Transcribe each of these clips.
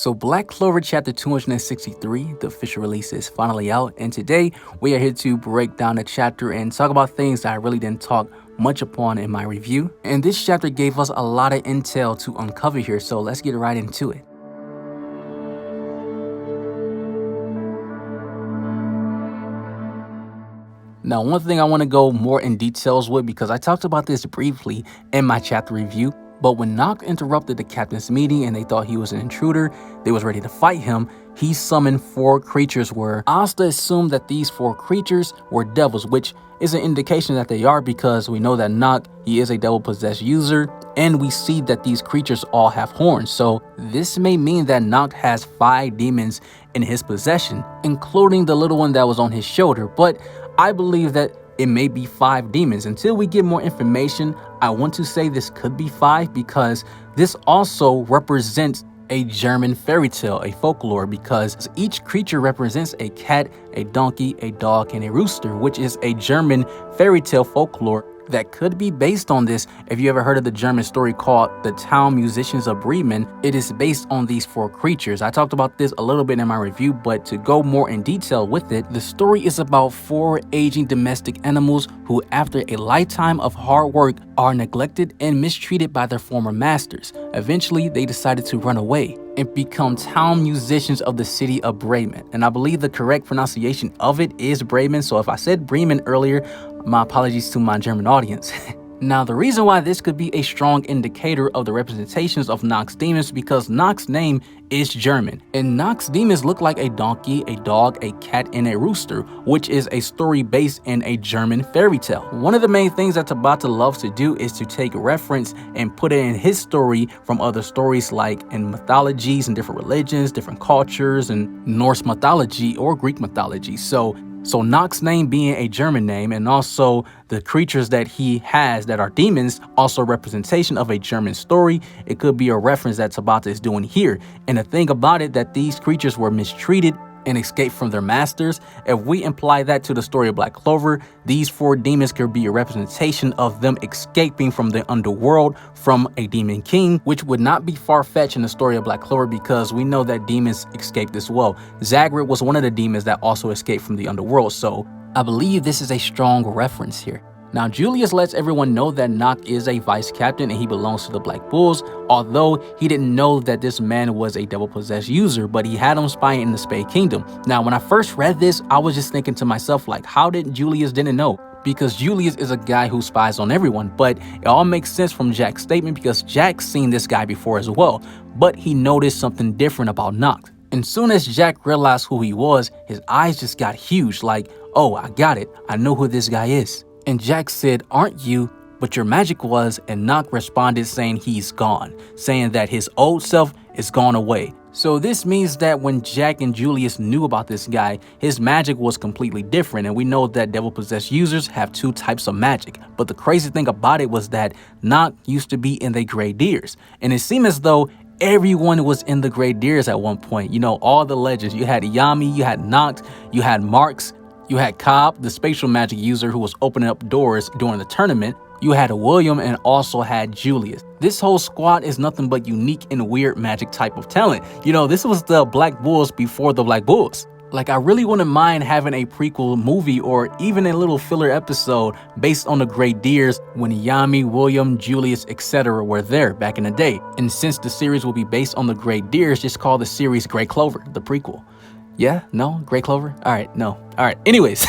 So Black Clover Chapter 263, the official release, is finally out, and today we are here to break down the chapter and talk about things that I really didn't talk much upon in my review. And this chapter gave us a lot of intel to uncover here, so let's get right into it. Now, one thing I want to go more in details with, because I talked about this briefly in my chapter review, but when Nacht interrupted the captain's meeting and they thought he was an intruder, they was ready to fight him, he summoned 4 creatures where Asta assumed that these 4 creatures were devils, which is an indication that they are because we know that Nacht, he is a devil-possessed user, and we see that these creatures all have horns. So this may mean that Nacht has 5 demons in his possession, including the little one that was on his shoulder, but I believe that it may be 5 demons. Until we get more information, I want to say this could be 5 because this also represents a German fairy tale, a folklore, because each creature represents a cat, a donkey, a dog, and a rooster, which is a German fairy tale folklore that could be based on this. If you ever heard of the German story called The Town Musicians of Bremen, it is based on these 4 creatures. I talked about this a little bit in my review, but to go more in detail with it, the story is about 4 aging domestic animals who, after a lifetime of hard work, are neglected and mistreated by their former masters. Eventually, they decided to run away and become town musicians of the city of Bremen. And I believe the correct pronunciation of it is Bremen. So if I said Bremen earlier, my apologies to my German audience. Now, the reason why this could be a strong indicator of the representations of Nacht's demons is because Nacht's name is German, and Nacht's demons look like a donkey, a dog, a cat, and a rooster, which is a story based in a German fairy tale. One of the main things that Tabata loves to do is to take reference and put it in his story from other stories, like in mythologies and different religions, different cultures, and Norse mythology or Greek mythology. So Nacht's name being a German name, and also the creatures that he has that are demons, also representation of a German story. It could be a reference that Tabata is doing here. And the thing about it, that these creatures were mistreated and escaped from their masters. If we imply that to the story of Black Clover, these 4 demons could be a representation of them escaping from the underworld from a demon king, which would not be far-fetched in the story of Black Clover because we know that demons escaped as well. Zagrid was one of the demons that also escaped from the underworld, so I believe this is a strong reference here. Now, Julius lets everyone know that Nacht is a vice captain and he belongs to the Black Bulls, although he didn't know that this man was a devil-possessed user, but he had him spying in the Spade Kingdom. Now, when I first read this, I was just thinking to myself, like, how did Julius didn't know? Because Julius is a guy who spies on everyone, but it all makes sense from Jack's statement because Jack's seen this guy before as well, but he noticed something different about Nacht. And soon as Jack realized who he was, his eyes just got huge, like, oh, I got it, I know who this guy is. And Jack said, aren't you? But your magic was, and Nacht responded saying he's gone, saying that his old self is gone away. So this means that when Jack and Julius knew about this guy, his magic was completely different, and we know that devil-possessed users have 2 types of magic. But the crazy thing about it was that Nacht used to be in the Grey Deers, and it seemed as though everyone was in the Grey Deers at one point. You know, all the legends. You had Yami, you had Nacht, you had Marks, you had Cobb, the spatial magic user who was opening up doors during the tournament. You had William and also had Julius. This whole squad is nothing but unique and weird magic type of talent. You know, this was the Black Bulls before the Black Bulls. Like, I really wouldn't mind having a prequel movie or even a little filler episode based on the Great Deers when Yami, William, Julius, etc. were there back in the day. And since the series will be based on the Great Deers, just call the series Grey Clover, the prequel. Yeah? No? Grey Clover? Alright, no. Alright, anyways.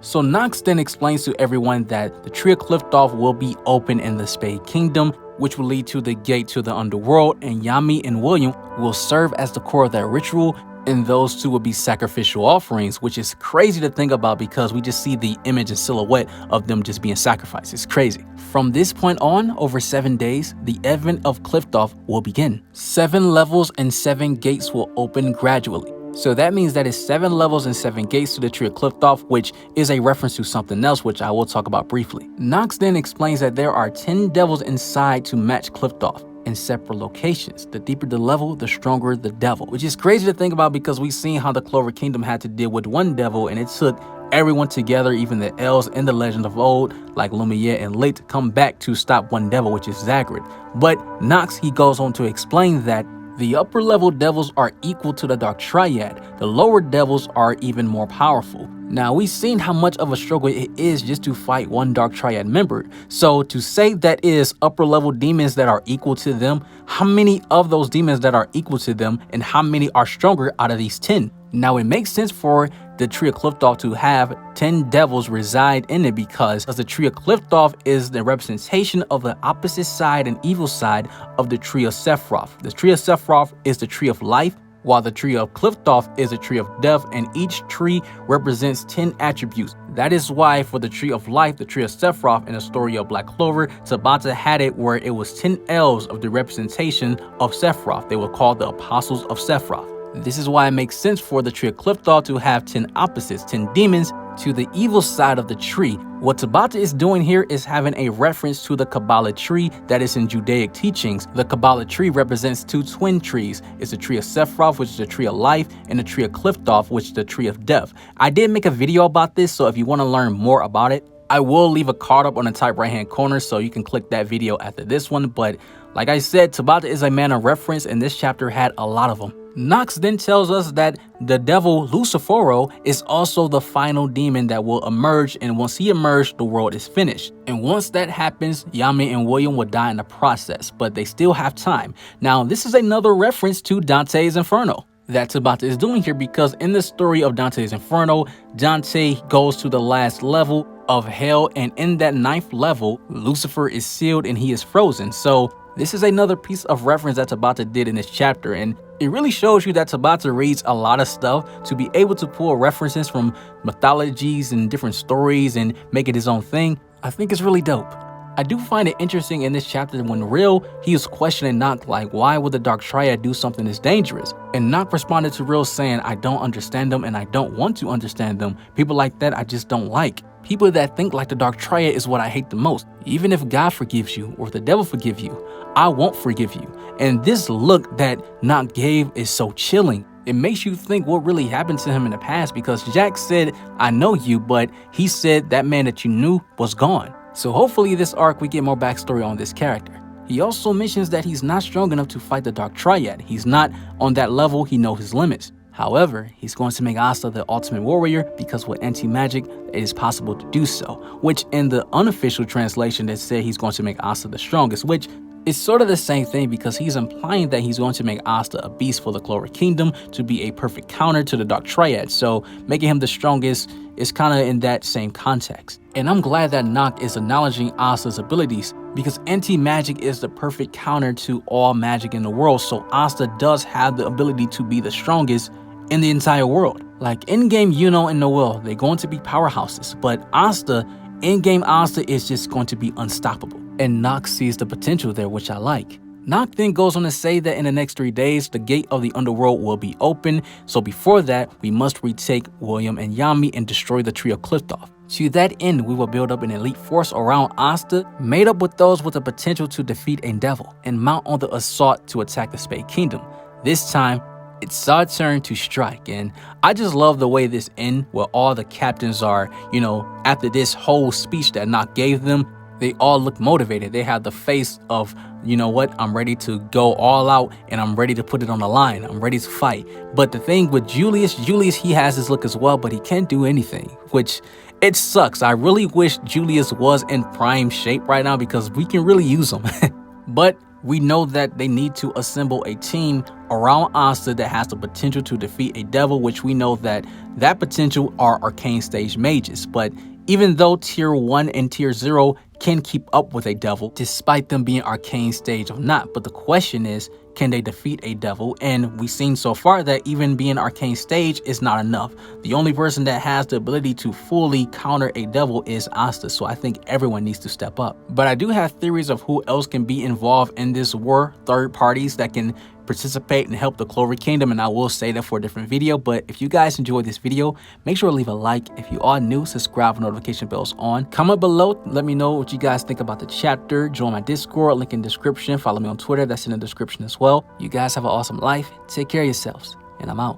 So Nacht then explains to everyone that the Tree of Qliphoth will be open in the Spade Kingdom, which will lead to the gate to the underworld, and Yami and William will serve as the core of that ritual, and those 2 will be sacrificial offerings, which is crazy to think about because we just see the image and silhouette of them just being sacrificed. It's crazy. From this point on, over 7 days, the advent of Qliphoth will begin. 7 levels and 7 gates will open gradually. So that means that it's 7 levels and 7 gates to the Tree of Qliphoth, which is a reference to something else, which I will talk about briefly. Nacht then explains that there are 10 devils inside to match Qliphoth in separate locations. The deeper the level, the stronger the devil, which is crazy to think about because we've seen how the Clover Kingdom had to deal with one devil, and it took everyone together, even the elves in the legend of old, like Lumiere and Lit, come back to stop one devil, which is Zagrid. But Nacht, he goes on to explain that The upper level devils are equal to the Dark Triad. The lower devils are even more powerful. Now, we've seen how much of a struggle it is just to fight one Dark Triad member. So to say that is upper level demons that are equal to them, how many of those demons that are equal to them and how many are stronger out of these 10? Now, it makes sense for the Tree of Qliphoth to have 10 devils reside in it because the Tree of Qliphoth is the representation of the opposite side and evil side of the Tree of Sephiroth. The Tree of Sephiroth is the Tree of Life, while the Tree of Qliphoth is a Tree of Death, and each tree represents 10 attributes. That is why for the Tree of Life, the Tree of Sephiroth in the story of Black Clover, Tabata had it where it was 10 elves of the representation of Sephiroth. They were called the Apostles of Sephiroth. This is why it makes sense for the Tree of Qliphoth to have 10 opposites, 10 demons to the evil side of the tree. What Tabata is doing here is having a reference to the Kabbalah tree that is in Judaic teachings. The Kabbalah tree represents 2 twin trees. It's the Tree of Sephiroth, which is the Tree of Life, and the Tree of Qliphoth, which is the Tree of Death. I did make a video about this, so if you want to learn more about it, I will leave a card up on the top right hand corner so you can click that video after this one. But like I said, Tabata is a man of reference, and this chapter had a lot of them. Nacht then tells us that the devil Lucifero is also the final demon that will emerge, and once he emerges, the world is finished. And once that happens, Yami and William will die in the process, but they still have time. Now, this is another reference to Dante's Inferno that Tabata is doing here, because in the story of Dante's Inferno, Dante goes to the last level of hell, and in that 9th level, Lucifer is sealed and he is frozen. So this is another piece of reference that Tabata did in this chapter, and it really shows you that Tabata reads a lot of stuff to be able to pull references from mythologies and different stories and make it his own thing. I think it's really dope. I do find it interesting in this chapter when Real, he was questioning Nacht, like, why would the Dark Triad do something this dangerous? And Nacht responded to Real saying, I don't understand them and I don't want to understand them. People like that I just don't like. People that think like the Dark Triad is what I hate the most. Even if God forgives you or if the devil forgive you, I won't forgive you. And this look that Nacht gave is so chilling. It makes you think what really happened to him in the past, because Jack said, I know you, but he said that man that you knew was gone. So hopefully this arc we get more backstory on this character. He also mentions that he's not strong enough to fight the Dark Triad. He's not on that level, he knows his limits. However, he's going to make Asta the ultimate warrior because with anti-magic, it is possible to do so. Which in the unofficial translation, they said he's going to make Asta the strongest, which is sort of the same thing because he's implying that he's going to make Asta a beast for the Clover Kingdom to be a perfect counter to the Dark Triad. So making him the strongest is kind of in that same context. And I'm glad that Nacht is acknowledging Asta's abilities, because anti-magic is the perfect counter to all magic in the world. So Asta does have the ability to be the strongest in the entire world. Like in-game Yuno and Noel, they're going to be powerhouses, but Asta, in-game Asta is just going to be unstoppable. And Nacht sees the potential there, which I like. Nacht then goes on to say that in the next 3 days, the gate of the Underworld will be open. So before that, we must retake William and Yami and destroy the Tree of Qliphoth. To that end, we will build up an elite force around Asta, made up with those with the potential to defeat a devil, and mount on the assault to attack the Spade Kingdom. This time, it's our turn to strike, and I just love the way this ends, where all the captains are, after this whole speech that Nacht gave them, they all look motivated. They have the face of, you know what, I'm ready to go all out and I'm ready to put it on the line. I'm ready to fight. But the thing with Julius, he has his look as well, but he can't do anything, which it sucks. I really wish Julius was in prime shape right now because we can really use him. But we know that they need to assemble a team around Asta that has the potential to defeat a devil, which we know that potential are arcane stage mages. But even though tier 1 and tier 0 can keep up with a devil, despite them being arcane stage or not. But the question is, can they defeat a devil? And we've seen so far that even being arcane stage is not enough. The only person that has the ability to fully counter a devil is Asta, so I think everyone needs to step up. But I do have theories of who else can be involved in this war, third parties that can participate and help the Clover Kingdom, and I will say that for a different video. But if you guys enjoyed this video, make sure to leave a like. If you are new, subscribe with notification bells on. Comment below, let me know what you guys think about the chapter. Join my Discord, link in the description. Follow me on Twitter, that's in the description as well. You guys have an awesome life. Take care of yourselves, and I'm out.